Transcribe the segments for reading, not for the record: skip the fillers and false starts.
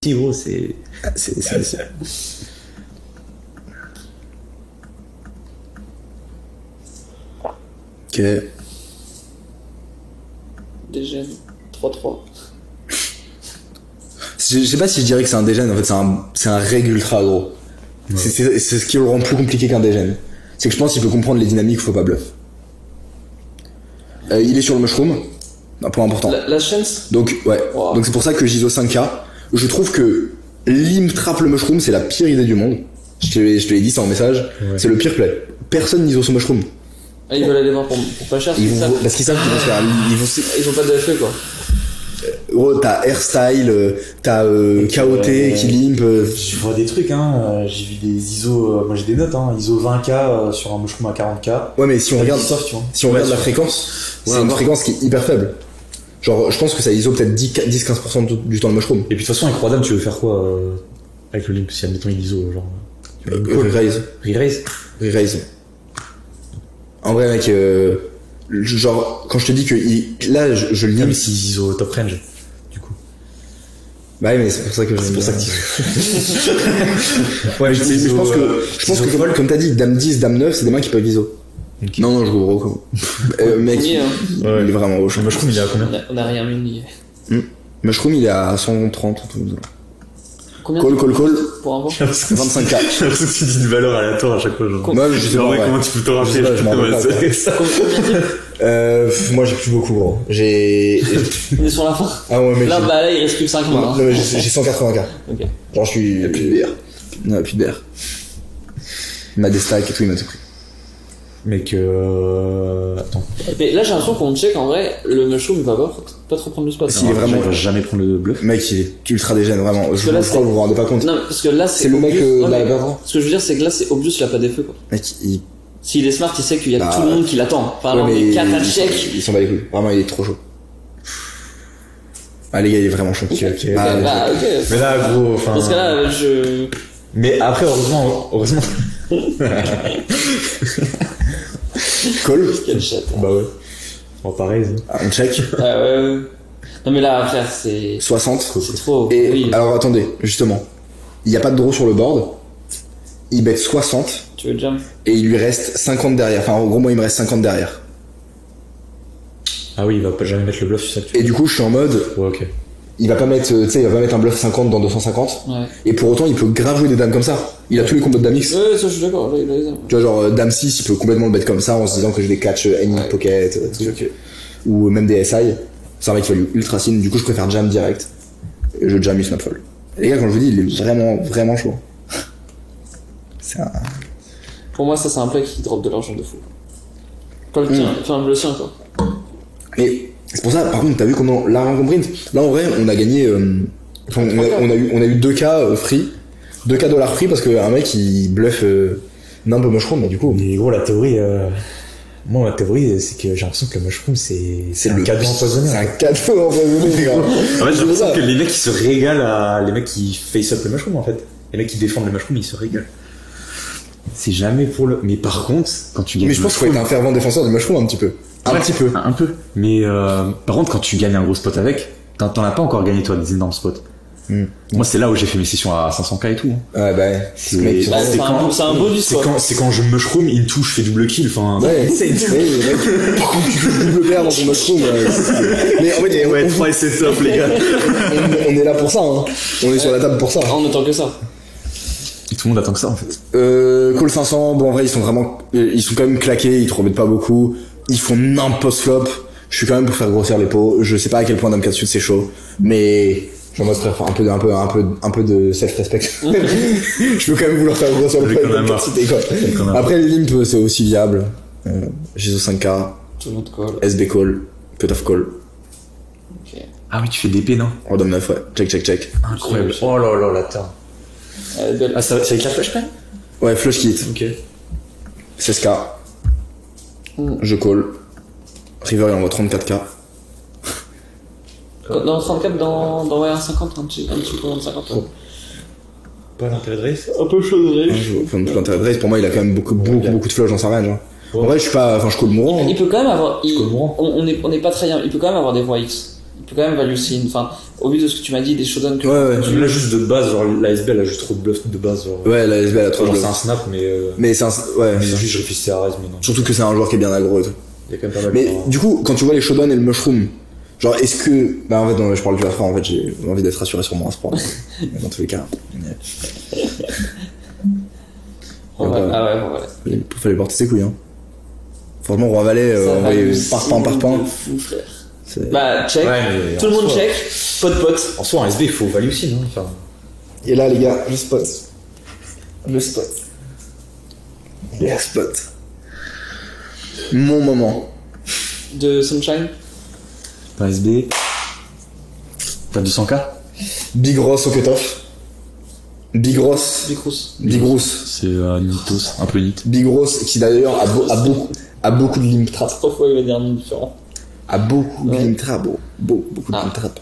Si gros, c'est... Ok. Dégène. 3-3. Je sais pas si je dirais que c'est un dégène, en fait c'est un reg ultra gros. Ouais. C'est ce qui le rend plus compliqué qu'un dégène. C'est que je pense qu'il peut comprendre les dynamiques, faut pas bluff. Il est sur le mushroom, un point important. La chance. Donc ouais, wow. Donc c'est pour ça que j'ISO 5K. Je trouve que limp trap le mushroom, c'est la pire idée du monde. Je te l'ai dit, c'est en message. Ouais. C'est le pire play. Personne n'ISO son mushroom. Ah, ils veulent aller voir pour pas cher, parce qu'ils savent qu'ils vont se faire. Ils ont pas de FE quoi. Oh, t'as Airstyle, t'as KOT qui limp. Je vois des trucs, hein. J'ai vu des ISO. Moi j'ai des notes, hein. ISO 20K sur un mushroom à 40K. Ouais, mais si on regarde, si on regarde la fréquence, c'est une fréquence qui est hyper faible. Genre, je pense que ça ISO peut-être 10-15% du temps le mushroom. Et puis de toute façon, avec Roi Dame, tu veux faire quoi avec le limp si admettons il ISO, genre. Re-raise. En vrai, mec, genre, quand je te dis que là, je le limp. Si ISO top range, du coup. Bah ouais, mais c'est pour ça que c'est pour ça que ouais, mais je pense que comme t'as dit, dame 10, dame 9, c'est des mains qui peuvent ISO. Okay. Non, je joue gros, quoi. Mec, il est vraiment haut. Le mushroom, il est à combien? On a rien mis. Mushroom, il est à 130, tout ça. Combien call pour un vent 25K. J'ai l'impression que tu dis une valeur aléatoire à chaque fois, genre. Moi, je sais pas. Comment tu peux te rappeler? Moi, j'ai plus beaucoup, gros. On est sur la fin. Ah ouais, mais. Là, il reste plus que 5 mois. Non, mais j'ai 180K. Ok. Genre, je suis. Il y a plus de BR. Non, il y a plus de BR. Il m'a des stacks et tout, il m'a tout pris. Mec, attends. Mais là, j'ai l'impression qu'on check, en vrai, le mushroom, il va pas trop prendre le spot. Il va jamais prendre le bluff. Mec, il est ultra dégène, vraiment. Je crois que vous vous rendez pas compte. Non, parce que là, c'est le mec de la perdre. Ce que je veux dire, c'est que là, c'est obvious, il a pas d'effet, quoi. Mec, s'il est smart, il sait qu'il y a tout le monde qui l'attend. Par exemple, les 4 à check. Ils s'en bat les couilles. Vraiment, il est trop chaud. Ah, les gars, il est vraiment chaud. Ok. Mais là, gros, enfin. Parce que là, Mais après, heureusement. Call. Quel chat. Bah ouais. Bon, pareil. On check. Ouais. Non, mais là, frère, c'est. 60. C'est trop. Et oui. Alors, attendez, justement. Il n'y a pas de draw sur le board. Il bet 60. Tu veux jump? Et il lui reste 50 derrière. Enfin, en gros, moi, il me reste 50 derrière. Ah oui, il va pas jamais mettre le bluff, c'est ça que tu Et du coup, je suis en mode. Ouais, ok. Il va pas mettre, tu sais, il va pas mettre un bluff 50 dans 250. Ouais. Et pour autant, il peut grave jouer des dames comme ça. Il a tous les combos de dame X. Ouais, ça, je suis d'accord. Là, il a les tu vois, genre, dame 6, il peut complètement le bet comme ça en se disant que j'ai des catch any pocket, okay. Ou même des SI. C'est un mec qui va lui ultra sin. Du coup, je préfère jam direct. Et je jam, il snap fold. Et les gars, quand je vous dis, il est vraiment chaud. C'est un. Pour moi, ça, c'est un play qui drop de l'argent de fou. Pas le tien, enfin, le sien, quoi. Mais, c'est pour ça, par contre, t'as vu comment, là, en comprint, là, en vrai, on a gagné, on a eu 2K free, 2K dollars free parce qu'un mec, il bluffe, nimp mushroom, mais du coup. Mais gros, la théorie, moi, ma théorie, c'est que j'ai l'impression que le mushroom, c'est un cadeau empoisonné. C'est un cadeau empoisonné, les gars. En fait, j'ai l'impression que les mecs, ils se régalent les mecs qui face up le mushroom, en fait. Les mecs qui défendent le mushroom, ils se régalent. C'est jamais pour le. Mais par contre, quand tu gagnes. Mais je pense qu'il faut être un fervent défenseur du mushroom un petit peu. Un peu. Mais par contre, quand tu gagnes un gros spot avec, t'en as pas encore gagné toi des énormes spots. Moi, c'est là où j'ai fait mes sessions à 500K et tout. Ouais, bah. C'est un bonus. C'est quand je mushroom into, je fais double kill. Enfin. Ouais. Par contre, tu fais double paire dans ton mushroom. Mais en fait, ouais, 3 et c'est top, les gars. On est là pour ça, hein. On est sur la table pour ça. On attend que ça. Et tout le monde attend que ça, en fait. Call 500, bon, en vrai, ils sont quand même claqués, ils te remettent pas beaucoup. Ils font n'importe flop. Je suis quand même pour faire grossir les pots. Je sais pas à quel point Dame 4 Sud c'est chaud, mais j'en mode faire un peu de self-respect. Je veux quand même vouloir faire grossir le pot de Dame 4 Sud, quoi. Après, le limp, c'est aussi viable. GSO 5K. Tout le monde call. SB call. Cut-off call. Ok. Ah oui, tu fais DP, non? Oh, Dame 9, ouais. Check. Incroyable. Oh là là, la terre. Ah, c'est avec la flush, même? Ouais, flush kit. Ok. 16K. Je call. River, il envoie 34K. Dans 34, dans ouais, un 50, un petit peu moins de 50. Ouais. Pas l'intérêt de race? Un peu chaud de race. Enfin, l'intérêt de race, pour moi, il a quand même beaucoup de flush dans sa range. Hein. Ouais. En vrai, je suis pas, je call mourant. Il peut quand même avoir, on n'est pas très bien, il peut quand même avoir des voix X. il peut quand même value scene. Enfin, au vu de ce que tu m'as dit, des showdowns que. Ouais. Là, juste de base, genre, la SB, elle a juste trop de bluff de base. Genre, Ouais, la SB, elle a trop de genre, bluff. c'est un snap, Mais c'est un, ouais. mais juste, je réfléchissais à raise, mais non. Surtout que c'est un joueur qui est bien aggro et tout. Il y a quand même pas mal Mais de- du coup, quand tu vois les showdowns et le mushroom, genre est-ce que, bah en fait non, je parle du Afra, en fait j'ai envie d'être rassuré sur mon sport. Dans tous les cas, Ah ouais, il fallait porter ses couilles. Hein. Franchement, Roi Valet, Ça on voyait value par pain par scene pain. de fou, frère. C'est- Bah, check. Ouais, mais Tout le en monde soi- check. Pote. En soi, en SB, il faut value aussi, non? Enfin, Et là les gars, le spot. Le spot. Le spot. Mon moment. De Sunshine. pas SB. T'as 200K? Big Ross au cutoff. Big Ross. Bicrous. Big Ross. C'est Nitos, un peu nit. Big Ross qui d'ailleurs a beaucoup de limp trap. 3 fois il va dire un nom différent. A beaucoup de Ouais. limp trap, beaucoup de Ah. limp trap.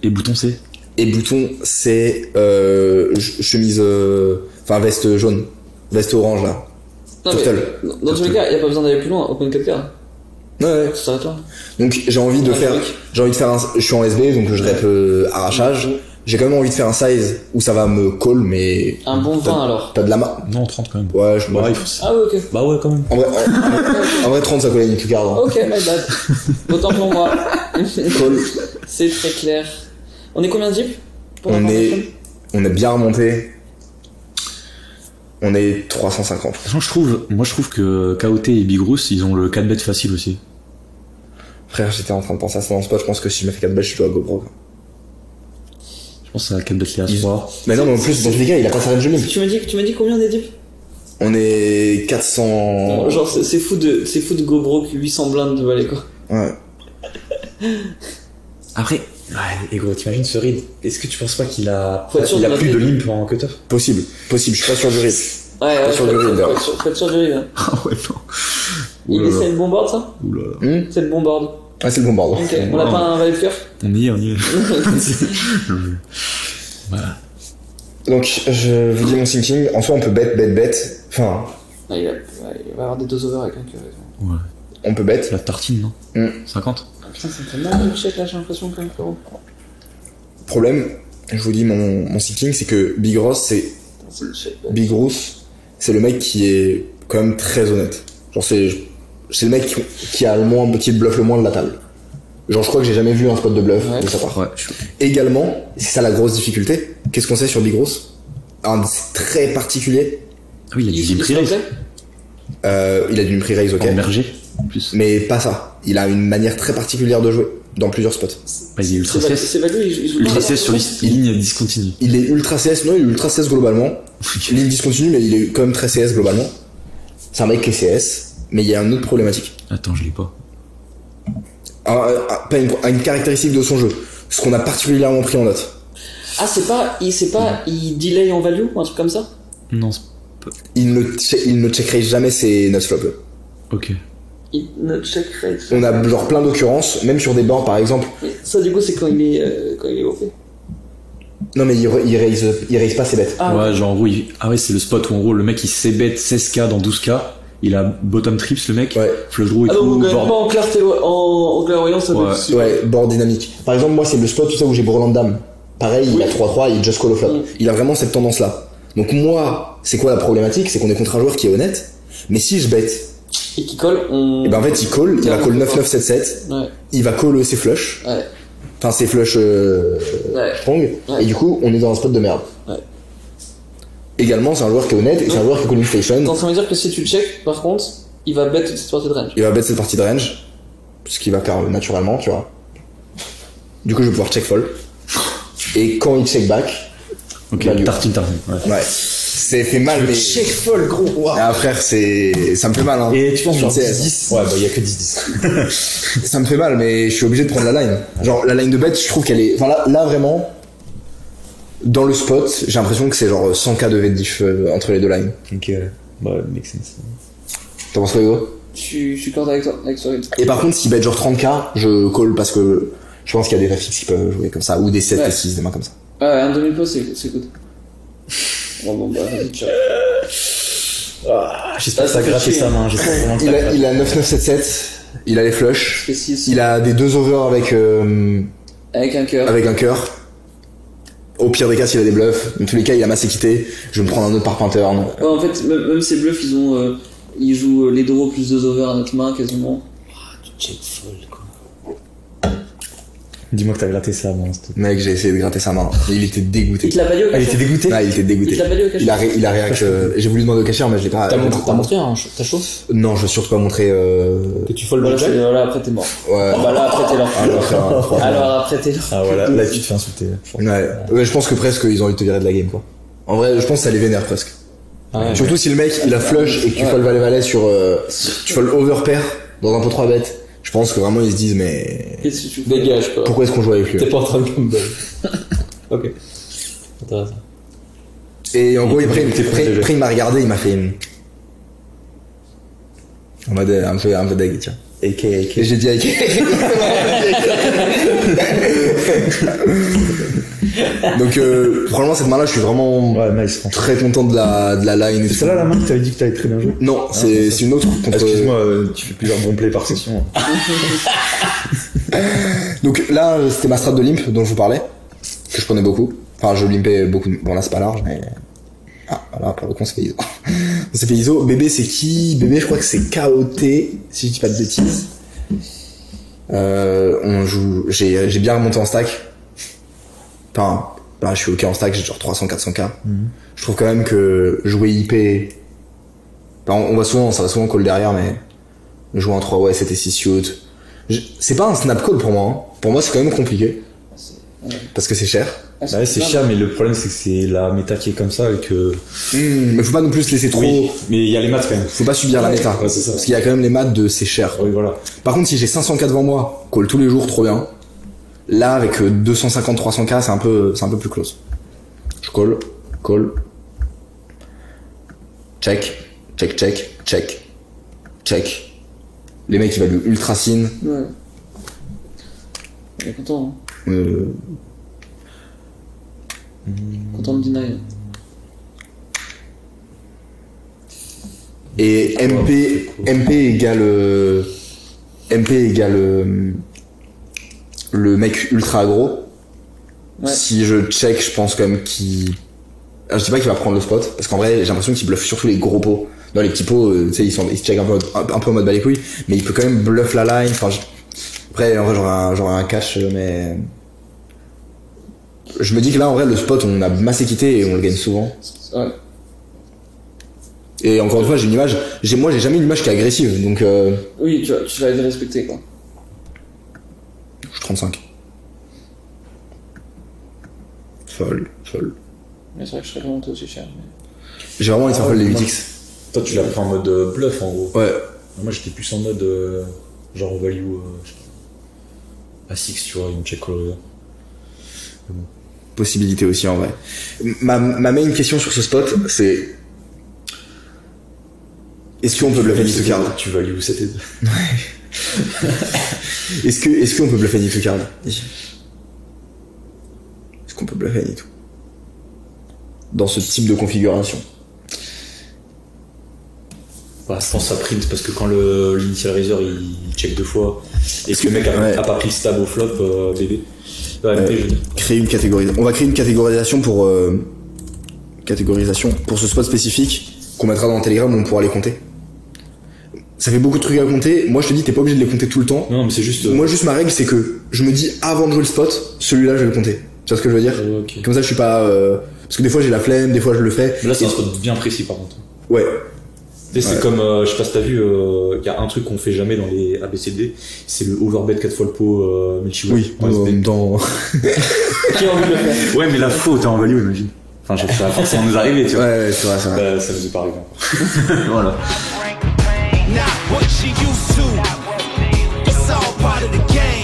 Et bouton C? Et bouton, c'est chemise, enfin veste jaune, veste orange là. Non, mais Turtle. dans tous les cas, il n'y a pas besoin d'aller plus loin. Open 4K. Ouais. Ça s'arrête là. Donc j'ai envie de Ouais, faire, mec. je suis en SB donc je rep arrachage. J'ai quand même envie de faire un size où ça va me call mais Un bon 20 alors. t'as de la main. Non, 30 quand même. Ouais, Bah, il faut... Ah ouais, ok. bah ouais, quand même. En vrai 30 ça collait une garde. Hein. Ok, my bad. Autant pour moi. Call. C'est très clair. On est combien de jeeps pour la formation On est bien remonté. On est 350. Franchement, je trouve que KOT et Big Roos, ils ont le 4 bet facile aussi. Frère, j'étais en train de penser à ça dans ce spot, je pense que si je me fais 4 balles, je suis à GoPro. Quoi. Je pense à 4 bet les As-3. Mais non, mais en plus, dans tous les cas, il a pas sa range limit. Tu m'as dit combien des jeeps On est 400. Genre, c'est fou de go broke 800 blindes de valet quoi. Ouais. Après, ouais, et gros, t'imagines ce read? Est-ce que tu penses pas qu'il a, Faut être sûr il a de plus de l'appeler. limp en cutoff? Possible, je suis pas sûr du rythme. Ouais, sur le read, là. faut être sûr du read. Hein. Ah ouais, non. Il Oulala. essaie le bon board ça Oulala. C'est le bon board. Ah, c'est le bon bord. Ok, on a pas un valet de cœur On y est. Voilà. Donc, je vous dis mon thinking. En soi, on peut bet. Enfin, Ah, il va avoir des 2 over avec un cœur. Ouais. on peut bet. La tartine, non? Mm. 50? Ah, putain, ça me fait mal de check là, j'ai l'impression quand même, frérot. Problème, je vous dis mon thinking, c'est que Big Ross, Putain, c'est le check. Big Ross, c'est le mec qui est quand même très honnête. Genre, c'est le mec qui a le moins, qui bluff le moins de la table. Genre, je crois que j'ai jamais vu un spot de bluff Ouais. de sa part. Ouais. Également, c'est ça la grosse difficulté. Qu'est-ce qu'on sait sur Big Ross? C'est très particulier. Ah oui, il a du limp se raise. plaît Il a du pre-raise, ok. En mergé, en plus. Mais pas ça. Il a une manière très particulière de jouer dans plusieurs spots. Bah, il est ultra CS. C'est value, il joue Ultra pas, CS sur ligne discontinue. Il est ultra CS, non, il est ultra CS globalement. Ligne discontinue, mais il est quand même très CS globalement. C'est un mec qui est CS, mais il y a une autre problématique. Attends, je l'ai pas. Pas une caractéristique de son jeu. Ce qu'on a particulièrement pris en note. Ah, il delay en value ou un truc comme ça? Non, Il ne checkerait jamais ses nuts flop. ok. Il ne check raise. On a genre plein d'occurrences, même sur des boards par exemple. Mais ça, du coup, c'est quand il est OP. Non mais il raise pas ses bêtes. Ah, Ouais, genre en gros, ah ouais, c'est le spot où en gros le mec il s'ébête 16K dans 12K, il a bottom trips le mec, Ouais. flush draw et Ah donc, tout, pas board. en clarté, en clairvoyance, ça Ouais. peut être super. Ouais, board dynamique. Par exemple, moi, c'est le spot, tout ça, où j'ai Brelan Dame. Pareil, il a 3-3, il just call au flop. Mm. Il a vraiment cette tendance-là. Donc moi, c'est quoi la problématique? C'est qu'on est contre un joueur qui est honnête. Mais si je bet, Et qui colle, on. et ben en fait, il call, il va call 9-9-7-7, Ouais, il va call ses flush, ouais, enfin ses flush ouais. strong, Ouais. et du coup, on est dans un spot de merde. Ouais. Également, c'est un joueur qui est honnête, et c'est un joueur qui est call une T'es en station. train de me dire que si tu check, par contre, il va bet toute cette partie de range. Il va bet cette partie de range, ce qu'il va faire naturellement, tu vois. Du coup, je vais pouvoir check fold. Et quand il check back, Ok, value. tartine. Ouais. ouais, c'est fait mal, mais. Check fold, gros. Wow. Ah frère, ça me fait mal hein. Et tu penses genre C'est- 10-10? Ouais, bah il y a que 10-10. Ça me fait mal, mais je suis obligé de prendre la line. Genre la line de bet, je trouve qu'elle est, enfin là vraiment, dans le spot, j'ai l'impression que c'est genre 100K de V-diff entre les deux lines. Ok, bah make sense. T'en penses quoi Hugo? Je suis d'accord avec toi, avec Sorin. Et par contre, s'il bet genre 30K, je call parce que je pense qu'il y a des réfixes qui peuvent jouer comme ça, ou des 7 Ouais. et 6, des mains comme ça. Ouais, un demi-pot, c'est good. Bon, bah, vas-y, ciao. J'espère Ah, que ça a ça fait gratté chier. sa main, j'espère vraiment que ça Il a 9-9-7-7, il a les flushs, Je fais 6. il a des 2 over avec Avec un cœur. avec un cœur. Au pire des cas, s'il a des bluffs, dans tous les cas, il a masse équité, je vais me prendre un autre par pattern. Ouais, en fait, même ces bluffs, ils jouent les draws plus 2 over à notre main quasiment. Check fold, quoi. Dis-moi que t'as gratté ça avant. Mec, j'ai essayé de gratter sa main. Il était dégoûté. Il te l'a pas dit au Ah, il cachot? était dégoûté? Ah, il était dégoûté. Il te l'a pas dit au cachot? Il a réac, j'ai voulu demander au cacheur, mais je l'ai pas. T'as montré ta chaud? Non, je veux surtout pas montrer, Que tu fold Voilà, le jack? voilà, après t'es mort. ouais. Bah là, après t'es là. Franchement. Alors après t'es là. Ah voilà, là tu te fais insulter. Ouais, je pense que presque ils ont envie de te virer de la game, quoi. En vrai, je pense que ça les vénère presque. Ah ouais. Surtout si le mec il a flush et que tu fold valet-valet sur, tu fold overpair dans un pot 3 bêtes. Je pense que vraiment ils se disent, mais Qu'est-ce que tu fais? Dégage, quoi. pourquoi est-ce qu'on joue avec lui? T'es pas en train de gamble. Ok. Intéressant. Et en gros, était proche après il m'a regardé, il m'a fait une... En mode un peu deg, tiens. Et j'ai dit Donc franchement cette main là je suis vraiment Ouais, nice, franchement. très content de la line et C'est tout. celle-là la main que t'avais dit que t'avais très bien joué? Non, c'est une autre contre... Excuse-moi, tu fais plusieurs bons plays par session. Donc là c'était ma strat de limp dont je vous parlais, que je prenais beaucoup. Enfin je limpais beaucoup, bon là c'est pas large mais... Ah voilà, pour le coup on s'est fait ISO. On s'est fait ISO. Bébé c'est qui? Bébé je crois que c'est KOT, si je dis pas de bêtises. On joue... J'ai bien remonté en stack. Enfin, là je suis ok en stack, j'ai genre 300-400k. Je trouve quand même que jouer IP... Enfin, ça va souvent call derrière, mais jouer en 3 ouais c'était 6 shoot. C'est pas un snap call pour moi. Hein. Pour moi c'est quand même compliqué. Parce que c'est cher. Ouais, c'est cher, mais le problème c'est que c'est la méta qui est comme ça et que. Mais faut pas non plus se laisser trop... Oui, mais il y a les maths quand même. Faut pas subir la méta. Ouais, c'est ça. Parce qu'il y a quand même les maths de c'est cher. Oui, voilà. Par contre, si j'ai 500k devant moi, call tous les jours, trop bien. Là, avec 250-300k, c'est un peu plus close. Je call. Check. Les mecs, ils valuent ultra sin. Ouais. Il est content, hein. Content de deny. Et MP égale le mec ultra aggro. Ouais. Si je check, je pense quand même qu'il... Alors, je dis pas qu'il va prendre le spot, parce qu'en vrai, j'ai l'impression qu'il bluffe surtout les gros pots. Dans les petits pots, tu sais, ils se check un peu en mode bas les couilles, mais il peut quand même bluff la line. Enfin, après, en vrai, j'aurais un cash, mais... Je me dis que là, en vrai, le spot, on a masse équité et on le gagne souvent. Ouais. Et encore une fois, j'ai une image... Moi, j'ai jamais une image qui est agressive, donc... Oui, tu vas les respecter, quoi. Je suis 35. Fold. Mais c'est vrai que je serais remonté aussi cher. Mais... J'ai vraiment envie de faire fold les 8x. Toi, tu l'as pris en mode bluff en gros. Ouais. Moi, j'étais plus en mode genre value je sais pas, à 6, tu vois, une check call over. Possibilité aussi, en vrai. Ma main question sur ce spot, c'est... Est-ce qu'on peut bluffer any to card? Tu value 7 et 2. Est-ce qu'on peut bluffer any to card ici? Est-ce qu'on peut bluffer any to? Dans ce type de configuration. Bah, je pense à print parce que quand l'initial raiser il check 2 fois et que le mec a pas pris le stab au flop, bébé. Créer une catégorisation. On va créer une catégorisation pour ce spot spécifique qu'on mettra dans le Telegram où on pourra les compter. Ça fait beaucoup de trucs à compter. Moi je te dis t'es pas obligé de les compter tout le temps. Non mais c'est juste. Moi juste ma règle c'est que je me dis avant de jouer le spot, celui-là je vais le compter. Tu vois ce que je veux dire? Okay. Comme ça je suis pas parce que des fois j'ai la flemme, des fois je le fais. Mais là c'est un spot bien précis par contre. Ouais. C'est comme, je sais pas si t'as vu, y a un truc qu'on fait jamais dans les ABCD, c'est le overbet 4 fois le pot multi-way. Oui, en même temps. Qui a envie de le faire? Ouais, mais la faute en value, imagine. Enfin, ça va forcément nous arriver, tu vois. Ouais, c'est vrai, c'est vrai. Bah, ça nous est pas arrivé encore. Voilà. Not what she used to. It's all part of the game.